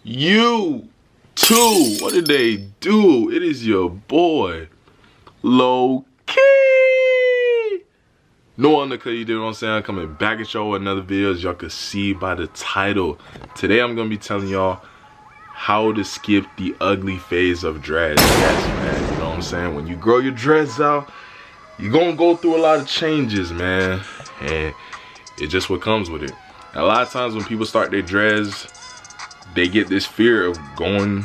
You too. What did they do? It is your boy, Locs. No undercut, you know what I'm saying? Coming back at y'all with another video, as y'all can see by the title. Today I'm gonna be telling y'all how to skip the ugly phase of dreads. Yes, man. You know what I'm saying? When you grow your dreads out, you're gonna go through a lot of changes, man. And it's just what comes with it. And a lot of times when people start their dreads, they get this fear of going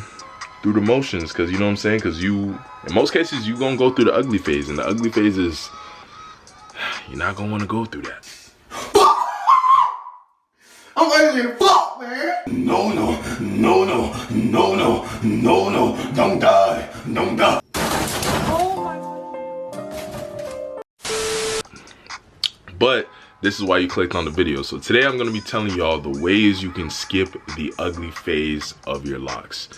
through the motions, because you know what I'm saying? Because in most cases, you're gonna go through the ugly phase, and the ugly phase is, you're not gonna want to go through that. I'm ugly as fuck, man. No, don't die, don't die. But this is why you clicked on the video. So today I'm gonna be telling y'all the ways you can skip the ugly phase of your locks.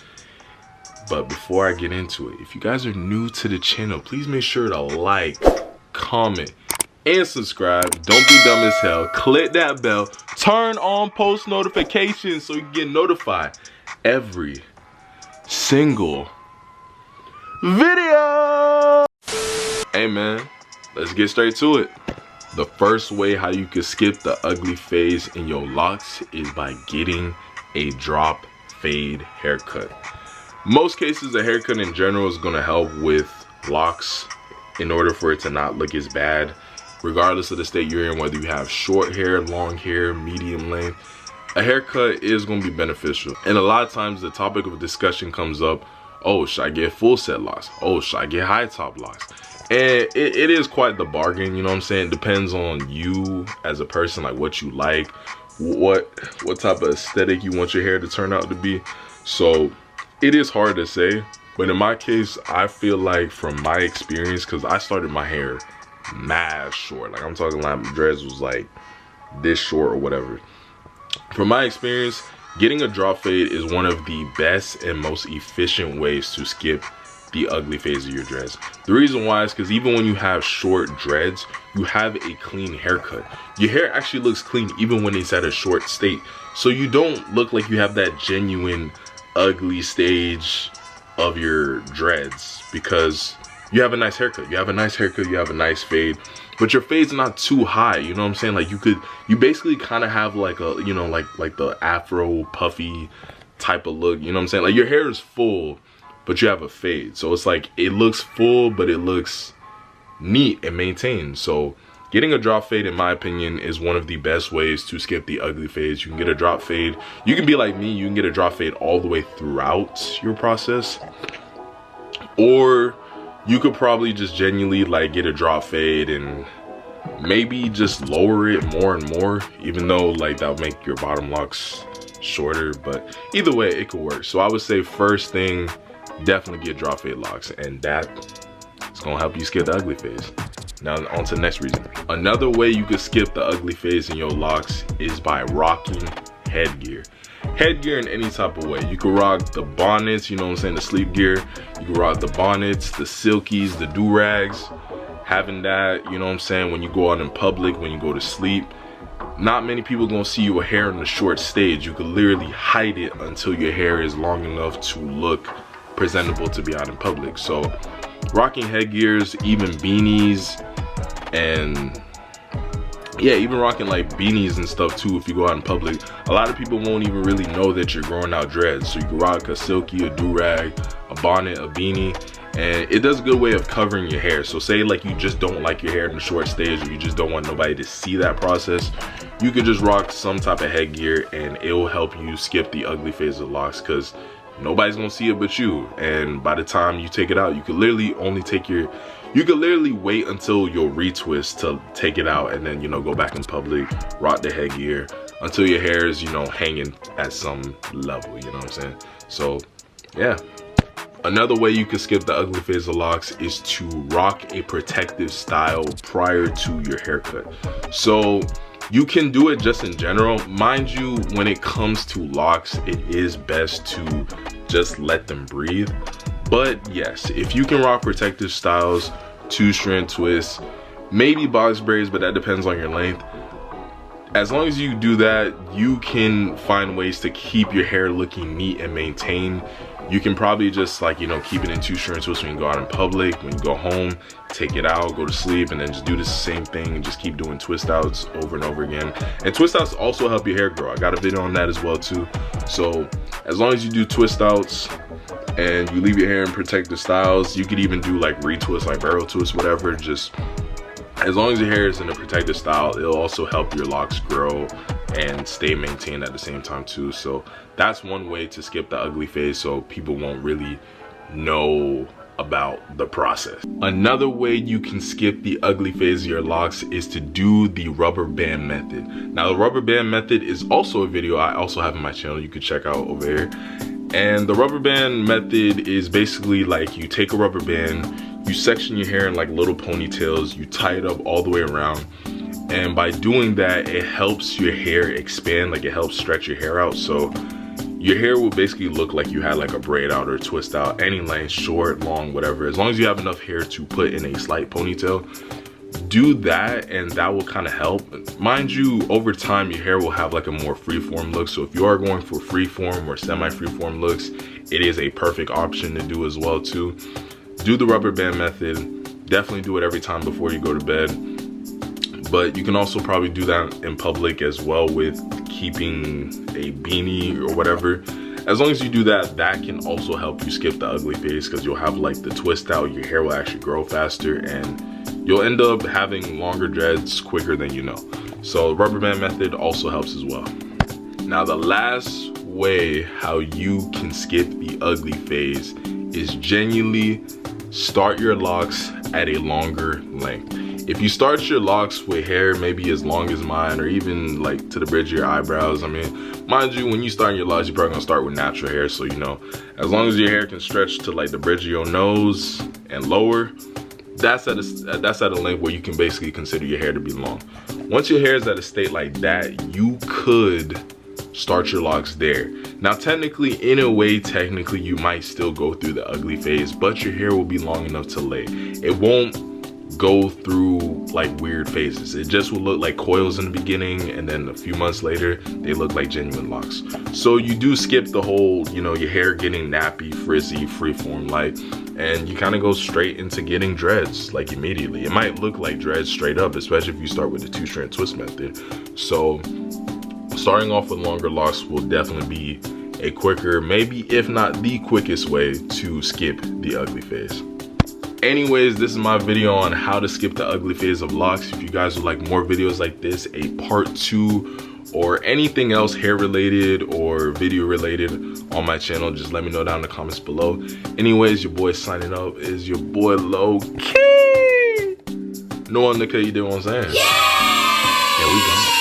But before I get into it, if you guys are new to the channel, please make sure to like, comment, and subscribe. Don't be dumb as hell. Click that bell. Turn on post notifications so you can get notified every single video. Hey man, let's get straight to it. The first way how you can skip the ugly phase in your locks is by getting a drop fade haircut. Most cases, a haircut in general is going to help with locks in order for it to not look as bad, regardless of the state you're in, whether you have short hair, long hair, medium length. A haircut is going to be beneficial. And a lot of times the topic of discussion comes up, oh, should I get full set locks? Oh, should I get high top locks? And it is quite the bargain, you know what I'm saying? It depends on you as a person, like what you like, what type of aesthetic you want your hair to turn out to be. So it is hard to say, but in my case, I feel like from my experience, because I started my hair mad short, like I'm talking like my dreads was like this short or whatever. From my experience, getting a drop fade is one of the best and most efficient ways to skip the ugly phase of your dreads. The reason why is because even when you have short dreads, you have a clean haircut. Your hair actually looks clean even when it's at a short state, so you don't look like you have that genuine ugly stage of your dreads, because you have a nice haircut. You have a nice haircut, you have a nice fade, but your fade's not too high, you know what I'm saying? Like you basically kind of have like a, you know, like the afro puffy type of look, you know what I'm saying? Like your hair is full, but you have a fade, so it's like it looks full but it looks neat and maintained. So getting a drop fade, in my opinion, is one of the best ways to skip the ugly phase. You can get a drop fade, you can be like me, you can get a drop fade all the way throughout your process, or you could probably just genuinely like get a drop fade and maybe just lower it more and more, even though like that'll make your bottom locks shorter. But either way, it could work. So I would say first thing, definitely get drop fade locks, and that is gonna help you skip the ugly phase. Now on to the next reason. Another way you could skip the ugly phase in your locks is by rocking headgear. Headgear in any type of way. You could rock the bonnets, you know what I'm saying, the sleep gear. You could rock the bonnets, the silkies, the do-rags. Having that, you know what I'm saying, when you go out in public, when you go to sleep, not many people gonna see your hair in a short stage. You could literally hide it until your hair is long enough to look presentable to be out in public. So rocking headgears, even beanies, and yeah, even rocking like beanies and stuff too if you go out in public. A lot of people won't even really know that you're growing out dreads. So you can rock a silky, a do-rag, a bonnet, a beanie, and it does a good way of covering your hair. So say like you just don't like your hair in the short stage, or you just don't want nobody to see that process, you could just rock some type of headgear and it will help you skip the ugly phase of locks, because nobody's gonna see it but you. And by the time you take it out, you could literally only take you could literally wait until you'll retwist to take it out, and then, you know, go back in public, rock the headgear until your hair is, you know, hanging at some level, you know what I'm saying? So yeah. Another way you can skip the ugly phase of locks is to rock a protective style prior to your haircut. So you can do it just in general. Mind you, when it comes to locks, it is best to just let them breathe. But yes, if you can rock protective styles, 2-strand twists, maybe box braids, but that depends on your length, As long as you do that, you can find ways to keep your hair looking neat and maintained. You can probably just, like, you know, keep it in 2 strand twists when you go out in public. When you go home, take it out, go to sleep, and then just do the same thing and just keep doing twist outs over and over again. And twist outs also help your hair grow. I got a video on that as well too. So as long as you do twist outs and you leave your hair in protective styles, you could even do like retwist, like barrel twist, whatever. Just as long as your hair is in a protective style, it'll also help your locks grow and stay maintained at the same time too. So that's one way to skip the ugly phase, so people won't really know about the process. Another way you can skip the ugly phase of your locks is to do the rubber band method. Now the rubber band method is also a video I also have on my channel you could check out over here. And the rubber band method is basically like you take a rubber band, you section your hair in like little ponytails, you tie it up all the way around, and by doing that it helps your hair expand, like it helps stretch your hair out. So your hair will basically look like you had like a braid out or a twist out, any length, short, long, whatever. As long as you have enough hair to put in a slight ponytail, do that and that will kind of help. Mind you, over time your hair will have like a more freeform look. So if you are going for freeform or semi-freeform looks, it is a perfect option to do as well too. Do the rubber band method. Definitely do it every time before you go to bed. But you can also probably do that in public as well with keeping a beanie or whatever. As long as you do that, that can also help you skip the ugly phase, because you'll have like the twist out, your hair will actually grow faster, and you'll end up having longer dreads quicker than you know. So rubber band method also helps as well. Now the last way how you can skip the ugly phase is genuinely start your locks at a longer length. If you start your locks with hair maybe as long as mine, or even like to the bridge of your eyebrows, I mean, mind you, when you start your locks, you're probably gonna start with natural hair. So, you know, as long as your hair can stretch to like the bridge of your nose and lower, that's at a length where you can basically consider your hair to be long. Once your hair is at a state like that, you could start your locks there. Now technically, in a way, you might still go through the ugly phase, but your hair will be long enough to lay. It won't go through like weird phases. It just will look like coils in the beginning, and then a few months later they look like genuine locks. So you do skip the whole, you know, your hair getting nappy, frizzy, freeform like, and you kind of go straight into getting dreads like immediately. It might look like dreads straight up, especially if you start with the 2 strand twist method. So starting off with longer locks will definitely be a quicker, maybe if not the quickest way to skip the ugly phase. Anyways, this is my video on how to skip the ugly phase of locks. If you guys would like more videos like this, a part 2 or anything else hair related or video related on my channel, just let me know down in the comments below. Anyways, your boy signing up is your boy Locs. No one look at you, do what I'm saying? Yeah! Here we go.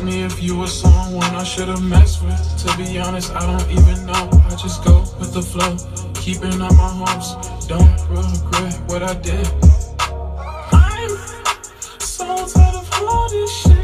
Me if you were someone I should have messed with. To be honest, I don't even know. I just go with the flow, keeping on my hopes. Don't regret what I did. I'm so tired of all this shit.